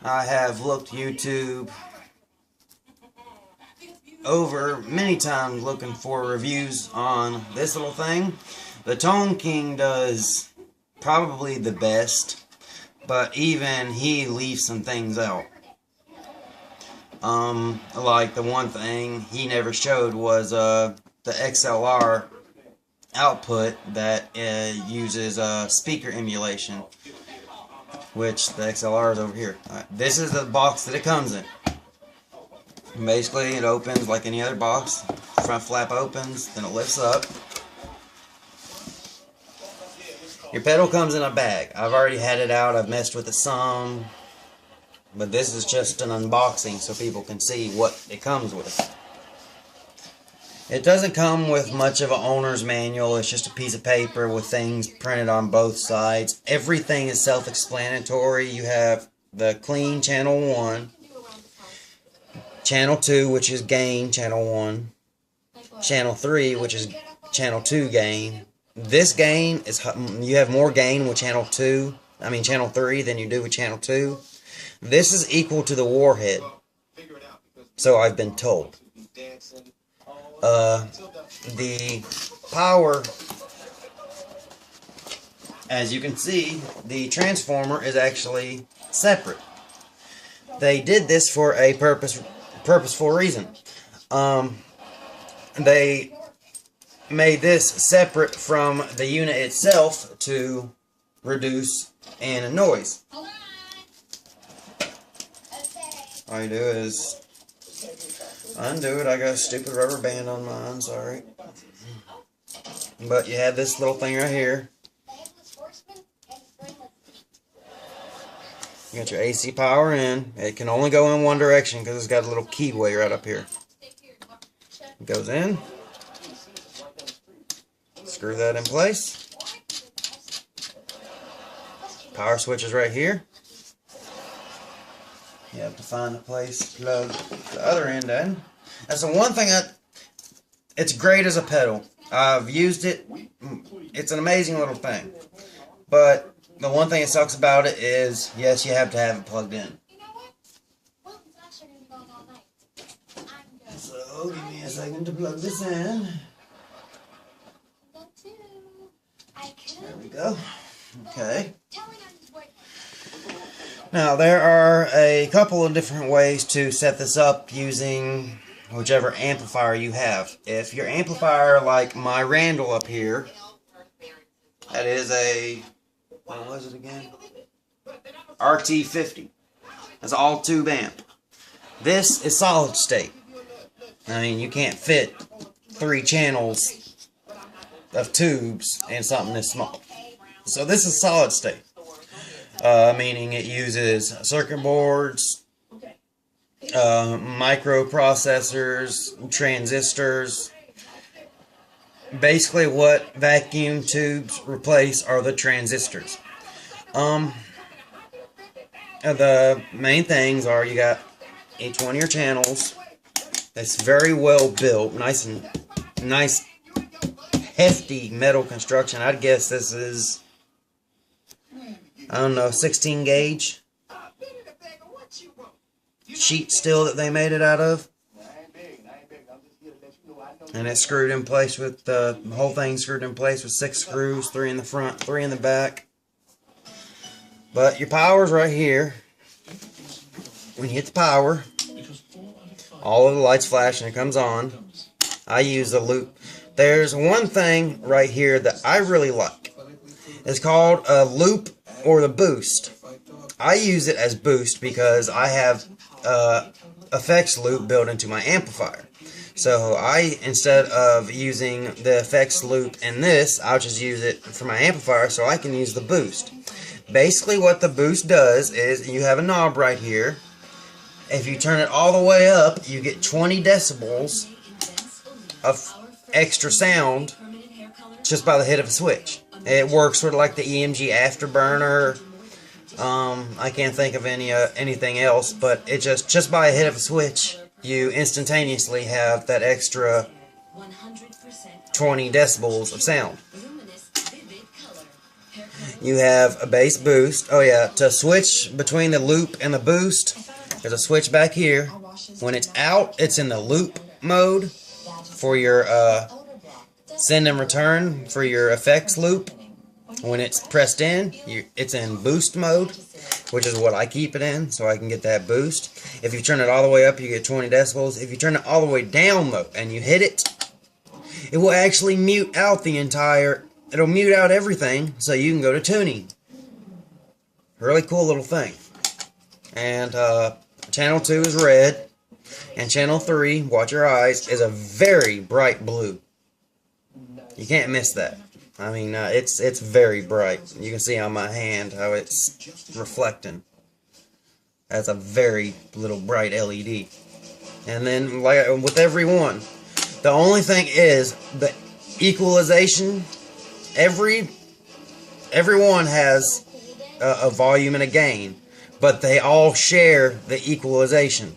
I have looked YouTube over many times looking for reviews on this little thing. The Tone King does probably the best, but even he leaves some things out. Like the one thing he never showed was the XLR output that uses speaker emulation, which the XLR is over here. This is the box that it comes in. Basically, it opens like any other box. Front flap opens, then it lifts up. Your pedal comes in a bag. I've already had it out. I've messed with it some. But this is just an unboxing so people can see what it comes with. It doesn't come with much of an owner's manual. It's just a piece of paper with things printed on both sides. Everything is self-explanatory. You have the clean channel 1, channel 2, which is gain channel 1, channel 3, which is channel 2 gain. This gain is, you have more gain with channel 3 than you do with channel 2. This is equal to the warhead, so I've been told. The power, as you can see, the transformer is actually separate. They did this for a purposeful reason. They made this separate from the unit itself to reduce any noise. All you do is undo it. I got a stupid rubber band on mine, sorry. But you have this little thing right here. You got your AC power in. It can only go in one direction because it's got a little keyway right up here. It goes in. Screw that in place. Power switch is right here. You have to find a place to plug the other end in. That's the one thing it's great as a pedal. I've used it. It's an amazing little thing. But the one thing that sucks about it is, yes, you have to have it plugged in. So, give me a second to plug this in. There we go. Okay. Now, there are a couple of different ways to set this up using whichever amplifier you have. If your amplifier, like my Randall up here, that is a, what was it again? RT50. That's all tube amp. This is solid state. I mean, you can't fit 3 channels of tubes in something this small. So this is solid state. Meaning it uses circuit boards, microprocessors, transistors. Basically what vacuum tubes replace are the transistors. The main things are, you got each one of your channels. That's very well built, nice hefty metal construction. I'd guess this is, I don't know, 16 gauge sheet steel that they made it out of. And it's screwed in place with, the whole thing screwed in place with 6 screws, 3 in the front, 3 in the back. But your power's right here. When you hit the power, all of the lights flash and it comes on. I use the loop. There's one thing right here that I really like. It's called a loop or the boost. I use it as boost because I have effects loop built into my amplifier. So instead of using the effects loop in this, I'll just use it for my amplifier so I can use the boost. Basically what the boost does is you have a knob right here. If you turn it all the way up, you get 20 decibels of extra sound just by the hit of a switch. It works sort of like the EMG Afterburner. I can't think of anything else, but it just by a hit of a switch, you instantaneously have that extra 20 decibels of sound. You have a bass boost. Oh yeah, to switch between the loop and the boost, there's a switch back here. When it's out, it's in the loop mode for your send and return for your effects loop. When it's pressed in, it's in boost mode, which is what I keep it in, so I can get that boost. If you turn it all the way up, you get 20 decibels. If you turn it all the way down, though, and you hit it, it will actually mute out the entire... It'll mute out everything, so you can go to tuning. Really cool little thing. And channel 2 is red, and channel 3, watch your eyes, is a very bright blue. You can't miss that. I mean, it's very bright. You can see on my hand how it's reflecting. That's a very little bright LED. And then, like with every one, the only thing is the equalization. Every one has a volume and a gain, but they all share the equalization.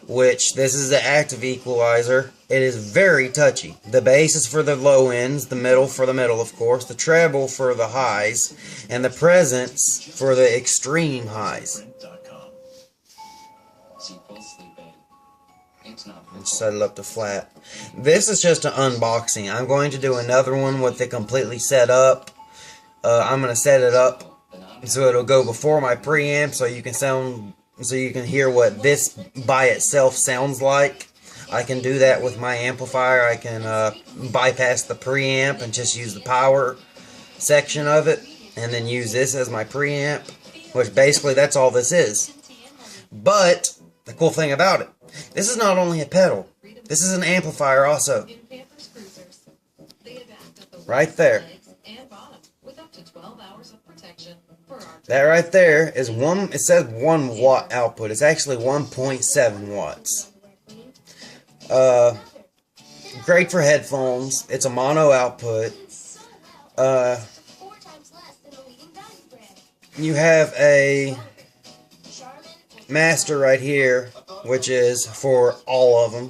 Which, this is the active equalizer. It is very touchy. The bass is for the low ends, the middle for the middle, of course, the treble for the highs, and the presence for the extreme highs. And set it up to flat. This is just an unboxing. I'm going to do another one with it completely set up. I'm going to set it up so it'll go before my preamp, so you can hear what this by itself sounds like. I can do that with my amplifier. I can bypass the preamp and just use the power section of it, and then use this as my preamp, which basically that's all this is. But the cool thing about it, this is not only a pedal, this is an amplifier also. Right there. That right there is it says 1 watt output. It's actually 1.7 watts. Great for headphones. It's a mono output. You have a master right here, which is for all of them.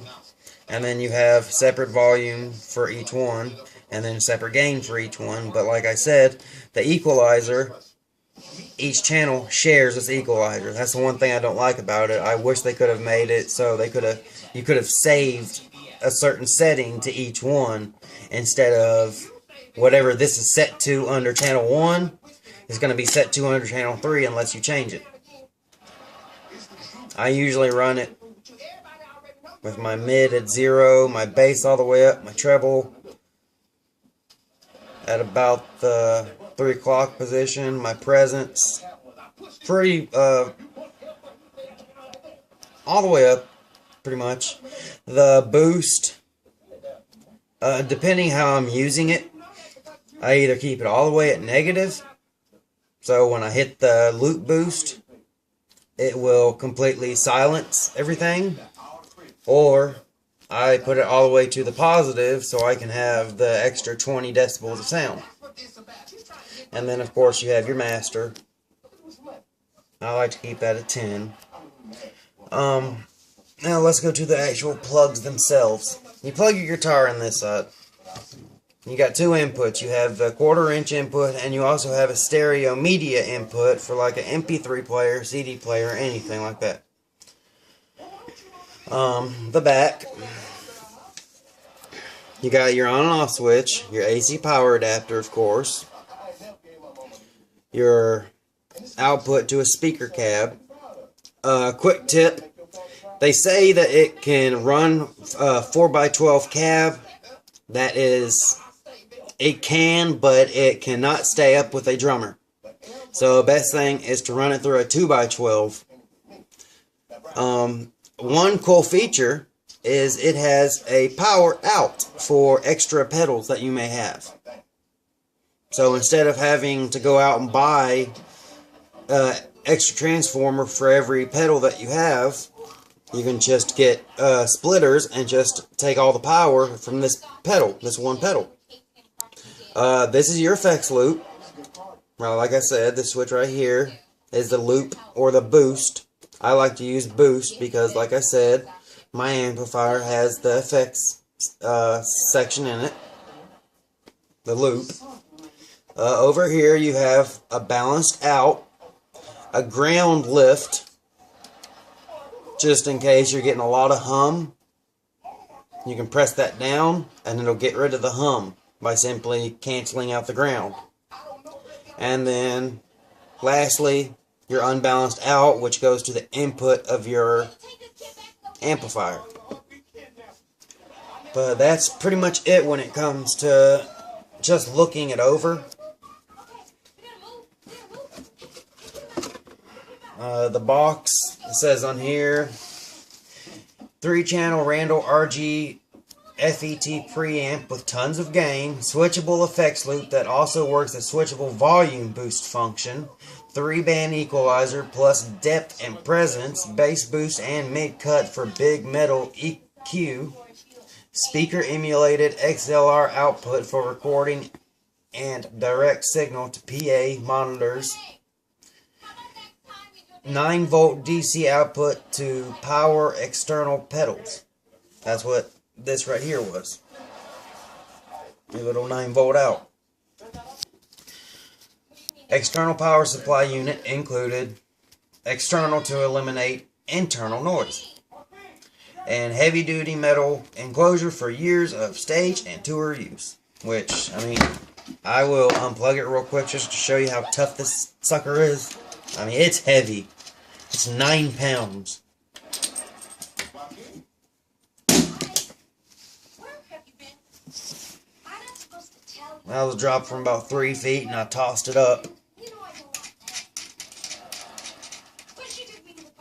And then you have separate volume for each one, and then separate gain for each one. But like I said, the equalizer, each channel shares its equalizer. That's the one thing I don't like about it. I wish they could have made it so you could have saved a certain setting to each one, instead of whatever this is set to under channel 1 is going to be set to under channel 3 unless you change it. I usually run it with my mid at 0, my bass all the way up, my treble at about the 3 o'clock position, my presence pretty all the way up, pretty much. The boost, depending how I'm using it, I either keep it all the way at negative, so when I hit the loop boost, it will completely silence everything, or I put it all the way to the positive so I can have the extra 20 decibels of sound. And then of course you have your master. I like to keep that at 10. Now let's go to the actual plugs themselves. You plug your guitar in this side. You got 2 inputs. You have the 1/4 inch input, and you also have a stereo media input for like an MP3 player, CD player, anything like that. The back, you got your on and off switch, your AC power adapter, of course, your output to a speaker cab. Quick tip, they say that it can run 4x12 cab. That is, it can, but it cannot stay up with a drummer. So the best thing is to run it through a 2x12. One cool feature is it has a power out for extra pedals that you may have. So instead of having to go out and buy extra transformer for every pedal that you have, you can just get splitters and just take all the power from this pedal, this one pedal. This is your effects loop. Well, like I said, this switch right here is the loop or the boost. I like to use boost because, like I said, my amplifier has the effects section in it, the loop. Over here you have a balanced out, a ground lift, just in case you're getting a lot of hum. You can press that down and it'll get rid of the hum by simply canceling out the ground. And then lastly, your unbalanced out, which goes to the input of your amplifier. But that's pretty much it when it comes to just looking it over. The box, it says on here, 3-channel Randall RG FET preamp with tons of gain, switchable effects loop that also works the switchable volume boost function, 3-band equalizer plus depth and presence, bass boost and mid-cut for big metal EQ, speaker emulated XLR output for recording and direct signal to PA monitors, 9-volt DC output to power external pedals. That's what this right here was. A little 9-volt out. External power supply unit included, external to eliminate internal noise. And heavy duty metal enclosure for years of stage and tour use. Which, I mean, I will unplug it real quick just to show you how tough this sucker is. I mean, it's heavy. It's 9 pounds. That was dropped from about 3 feet and I tossed it up.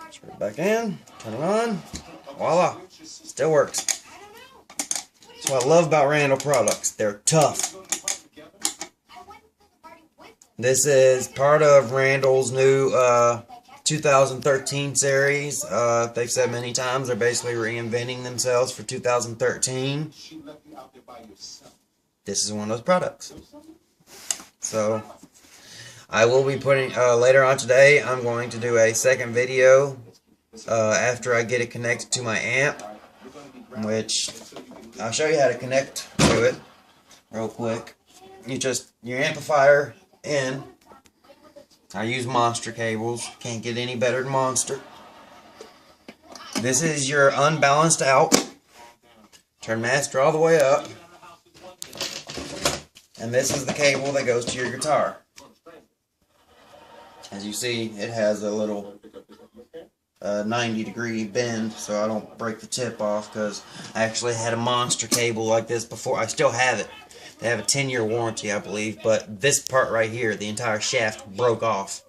Screw it back in, turn it on, voila, still works. That's what I love about Randall products, they're tough. This is part of Randall's new 2013 series. They've said many times they're basically reinventing themselves for 2013. This is one of those products. So, I will be putting, later on today, I'm going to do a second video after I get it connected to my amp, which I'll show you how to connect to it real quick. Your amplifier in. I use Monster cables. Can't get any better than Monster. This is your unbalanced out. Turn master all the way up. And this is the cable that goes to your guitar. As you see, it has a little 90-degree bend, so I don't break the tip off, because I actually had a Monster cable like this before. I still have it. They have a 10-year warranty, I believe, but this part right here, the entire shaft broke off.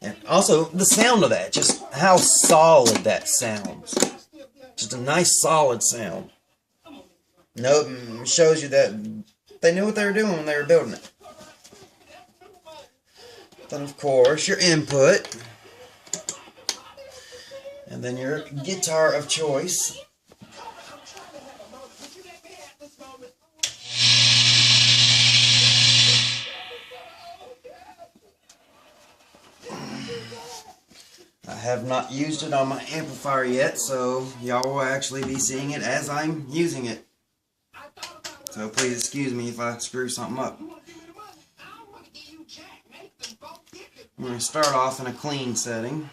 And also, the sound of that, just how solid that sounds. Just a nice, solid sound. Nope, shows you that they knew what they were doing when they were building it. Then, of course, your input. And then your guitar of choice. I have not used it on my amplifier yet, so y'all will actually be seeing it as I'm using it. So please excuse me if I screw something up. I'm going to start off in a clean setting.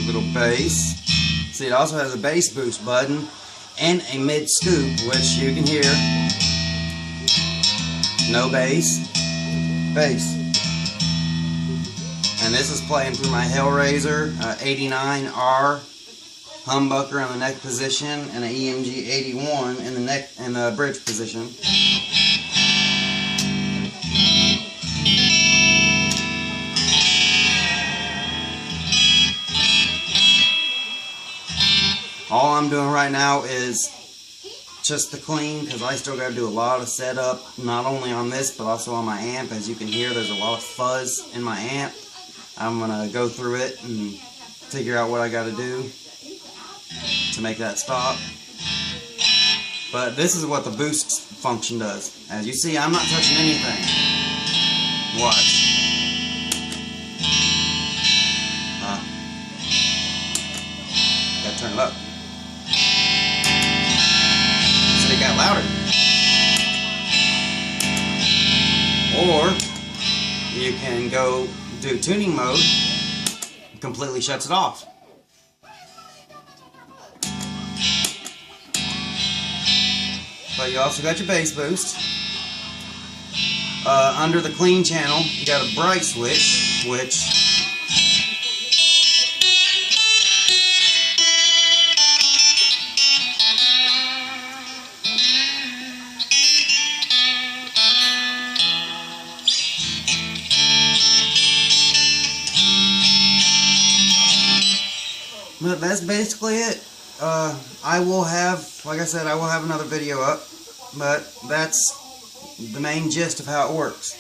Little bass. See, it also has a bass boost button and a mid scoop, which you can hear. No bass, bass. And this is playing through my Hellraiser 89R humbucker in the neck position and an EMG 81 in the neck and the bridge position. All I'm doing right now is just the clean, because I still got to do a lot of setup, not only on this but also on my amp. As you can hear, there's a lot of fuzz in my amp. I'm going to go through it and figure out what I got to do to make that stop. But this is what the boost function does. As you see, I'm not touching anything. Watch. Gotta turn it up. So it got louder. Or you can go do tuning mode. It completely shuts it off. But you also got your bass boost. Under the clean channel, you got a bright switch, which but that's basically it. I will have, like I said, I will have another video up, but that's the main gist of how it works.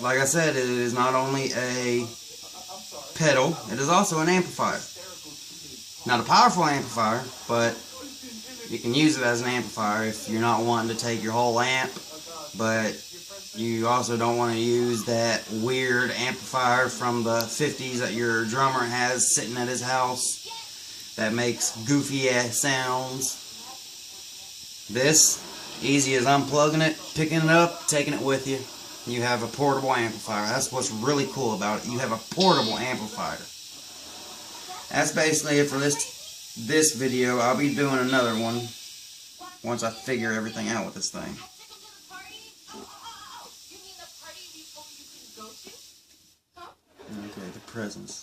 Like I said, it is not only a pedal, it is also an amplifier. Not a powerful amplifier, but you can use it as an amplifier if you're not wanting to take your whole amp, but you also don't want to use that weird amplifier from the 50s that your drummer has sitting at his house that makes goofy ass sounds. This, easy as unplugging it, picking it up, taking it with you. You have a portable amplifier. That's what's really cool about it. You have a portable amplifier. That's basically it for this video. I'll be doing another one once I figure everything out with this thing. Okay, the presents.